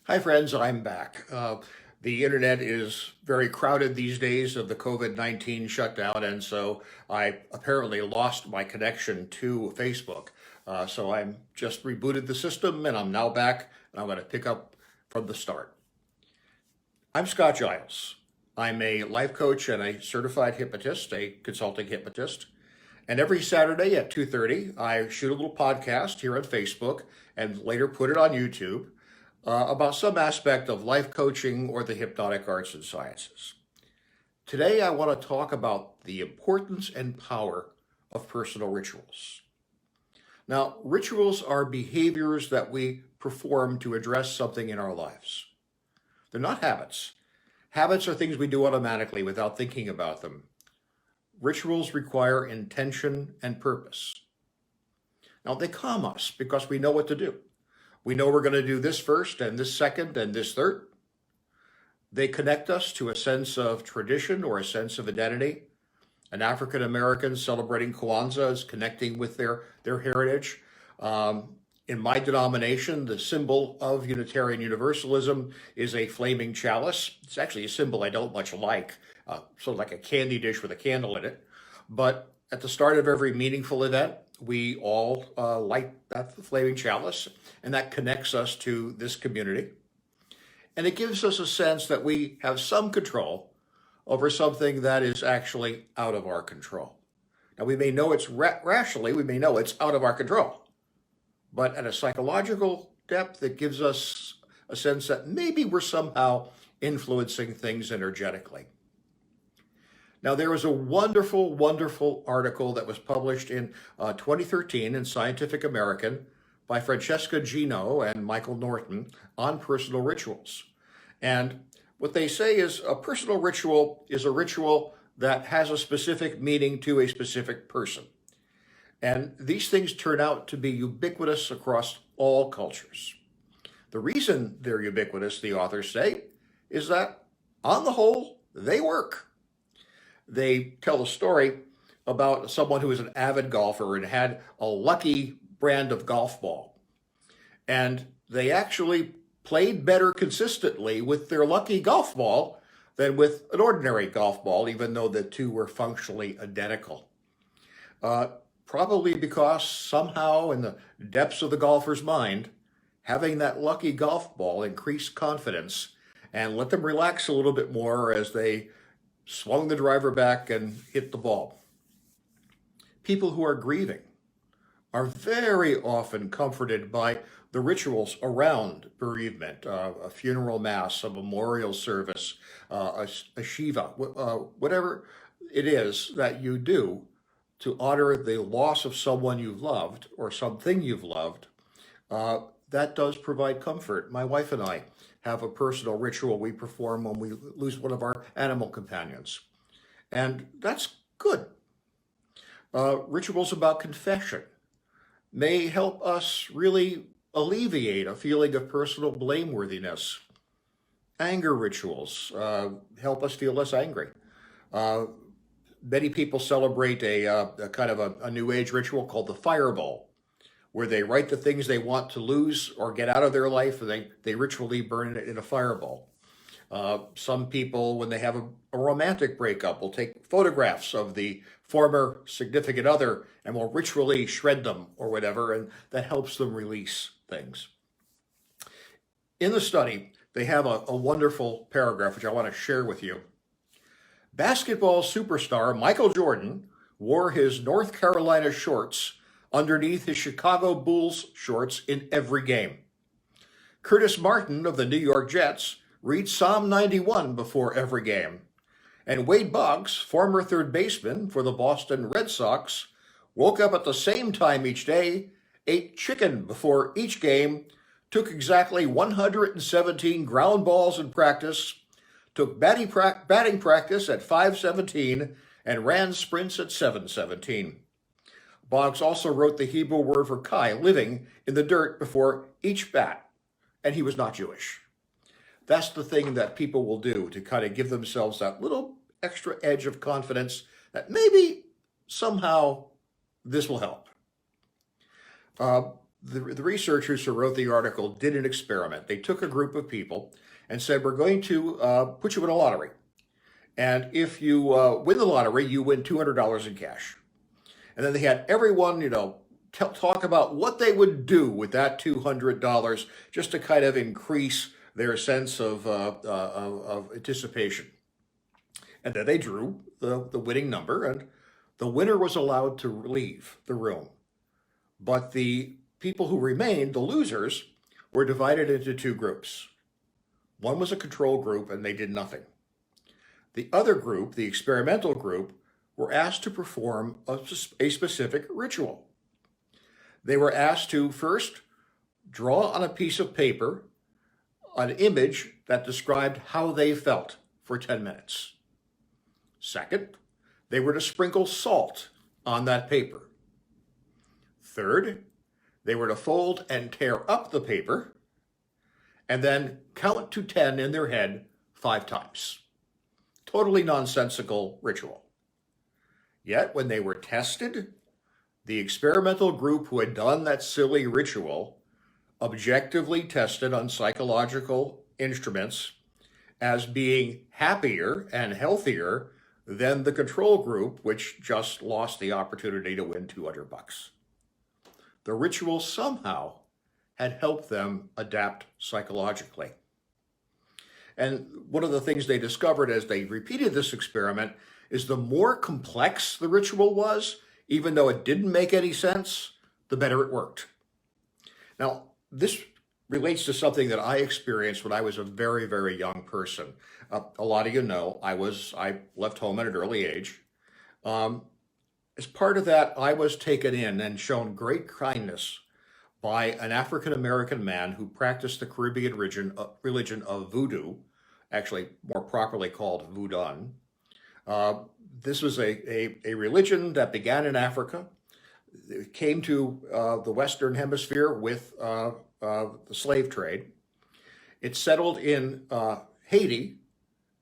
Hi, friends. I'm back. The internet is very crowded these days of the COVID-19 shutdown, and so I apparently lost my connection to Facebook. So I'm just rebooted the system, and I'm now back, and I'm going to pick up from the start. I'm Scott Giles. I'm a life coach and a certified hypnotist, a consulting hypnotist. And every Saturday at 2:30, I shoot a little podcast here on Facebook and later put it on YouTube about some aspect of life coaching or the hypnotic arts and sciences. Today, I want to talk about the importance and power of personal rituals. Now, rituals are behaviors that we perform to address something in our lives. They're not habits. Habits are things we do automatically without thinking about them. Rituals require intention and purpose. Now, they calm us because we know what to do. We know we're going to do this first and this second and this third. They connect us to a sense of tradition or a sense of identity. An African American celebrating Kwanzaa is connecting with their heritage. In my denomination, the symbol of Unitarian Universalism is a flaming chalice. It's actually a symbol I don't much like, sort of like a candy dish with a candle in it. But at the start of every meaningful event, we all light that flaming chalice, and that connects us to this community. And it gives us a sense that we have some control over something that is actually out of our control. Now, we may know it's rationally, we may know it's out of our control, but at a psychological depth, it gives us a sense that maybe we're somehow influencing things energetically. Now, there was a wonderful, wonderful article that was published in 2013 in Scientific American by Francesca Gino and Michael Norton on personal rituals. And what they say is a personal ritual is a ritual that has a specific meaning to a specific person. And these things turn out to be ubiquitous across all cultures. The reason they're ubiquitous, the authors say, is that on the whole, they work. They tell a story about someone who was an avid golfer and had a lucky brand of golf ball. And they actually played better consistently with their lucky golf ball than with an ordinary golf ball, even though the two were functionally identical. Probably because somehow in the depths of the golfer's mind, having that lucky golf ball increased confidence and let them relax a little bit more as they swung the driver back and hit the ball. People who are grieving are very often comforted by the rituals around bereavement, a funeral mass, a memorial service, a Shiva, whatever it is that you do to honor the loss of someone you've loved or something you've loved. That does provide comfort. My wife and I have a personal ritual we perform when we lose one of our animal companions. And that's good. Rituals about confession may help us really alleviate a feeling of personal blameworthiness. Anger rituals help us feel less angry. Many people celebrate a kind of a New Age ritual called the fireball, where they write the things they want to lose or get out of their life, and they ritually burn it in a fireball. Some people, when they have a romantic breakup, will take photographs of the former significant other and will ritually shred them or whatever, and that helps them release things. In the study, they have a wonderful paragraph, which I want to share with you. Basketball superstar Michael Jordan wore his North Carolina shorts underneath his Chicago Bulls shorts in every game. Curtis Martin of the New York Jets reads Psalm 91 before every game. And Wade Boggs, former third baseman for the Boston Red Sox, woke up at the same time each day, ate chicken before each game, took exactly 117 ground balls in practice, took batting practice at 5:17, and ran sprints at 7:17. Boggs also wrote the Hebrew word for kai, living, in the dirt before each bat, and he was not Jewish. That's the thing that people will do to kind of give themselves that little extra edge of confidence that maybe somehow this will help. the researchers who wrote the article did an experiment. They took a group of people and said, we're going to put you in a lottery. And if you win the lottery, you win $200 in cash. And then they had everyone, talk about what they would do with that $200 just to kind of increase their sense of anticipation. And then they drew the winning number, and the winner was allowed to leave the room. But the people who remained, the losers, were divided into two groups. One was a control group, and they did nothing. The other group, the experimental group, were asked to perform a specific ritual. They were asked to first draw on a piece of paper an image that described how they felt for 10 minutes. Second, they were to sprinkle salt on that paper. Third, they were to fold and tear up the paper and then count to 10 in their head 5 times. Totally nonsensical ritual. Yet when they were tested, the experimental group who had done that silly ritual objectively tested on psychological instruments as being happier and healthier than the control group, which just lost the opportunity to win $200. The ritual somehow had helped them adapt psychologically. And one of the things they discovered as they repeated this experiment is the more complex the ritual was, even though it didn't make any sense, the better it worked. Now, this relates to something that I experienced when I was a very, very young person. A lot of you know I left home at an early age. As part of that, I was taken in and shown great kindness by an African-American man who practiced the Caribbean religion of voodoo, actually more properly called Voodoo. This was a religion that began in Africa. It came to the Western Hemisphere with the slave trade. It settled in Haiti,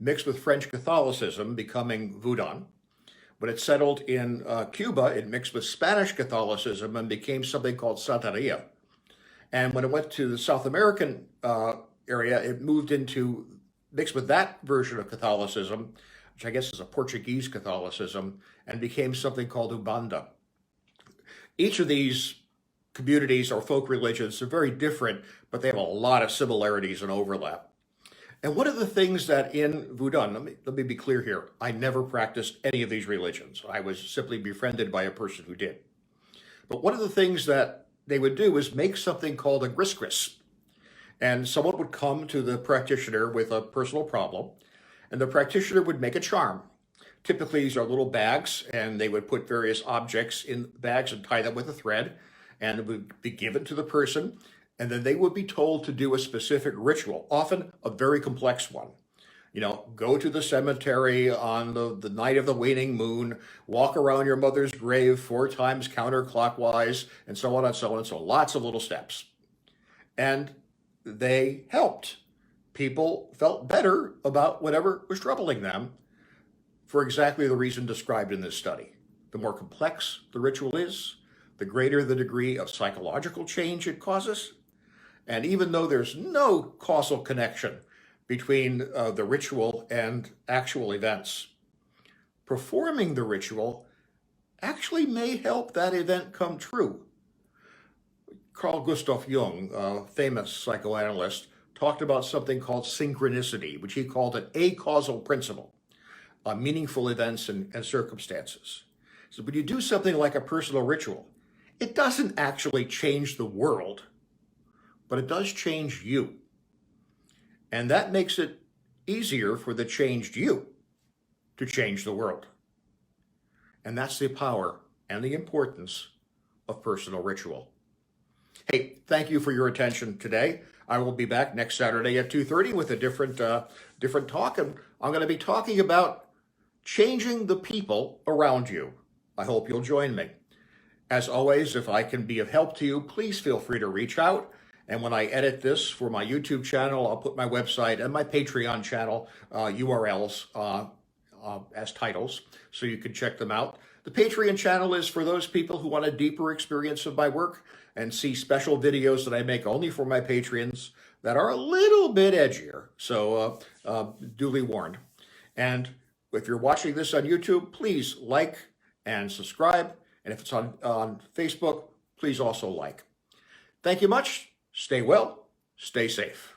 mixed with French Catholicism, becoming Voodoo. When it settled in Cuba, it mixed with Spanish Catholicism and became something called Santeria. And when it went to the South American area, it mixed with that version of Catholicism, which I guess is a Portuguese Catholicism, and became something called Umbanda. Each of these communities or folk religions are very different, but they have a lot of similarities and overlap. And one of the things that in Voodoo, let me be clear here, I never practiced any of these religions. I was simply befriended by a person who did. But one of the things that they would do is make something called a gris-gris. And someone would come to the practitioner with a personal problem, and the practitioner would make a charm. Typically, these are little bags, and they would put various objects in bags and tie them with a thread, and it would be given to the person, and then they would be told to do a specific ritual, often a very complex one. Go to the cemetery on the night of the waning moon, walk around your mother's grave 4 times counterclockwise, and so on and so on and so on. Lots of little steps. And they helped. People felt better about whatever was troubling them for exactly the reason described in this study. The more complex the ritual is, the greater the degree of psychological change it causes. And even though there's no causal connection between the ritual and actual events, performing the ritual actually may help that event come true. Carl Gustav Jung, a famous psychoanalyst, talked about something called synchronicity, which he called an acausal principle, meaningful events and circumstances. So when you do something like a personal ritual, it doesn't actually change the world, but it does change you. And that makes it easier for the changed you to change the world. And that's the power and the importance of personal ritual. Hey, thank you for your attention today. I will be back next Saturday at 2:30 with a different talk, and I'm going to be talking about changing the people around you. I hope you'll join me. As always, if I can be of help to you, please feel free to reach out. And when I edit this for my YouTube channel, I'll put my website and my Patreon channel URLs as titles, so you can check them out. The Patreon channel is for those people who want a deeper experience of my work and see special videos that I make only for my Patreons that are a little bit edgier. So duly warned. And if you're watching this on YouTube, please like and subscribe. And if it's on Facebook, please also like. Thank you much. Stay well. Stay safe.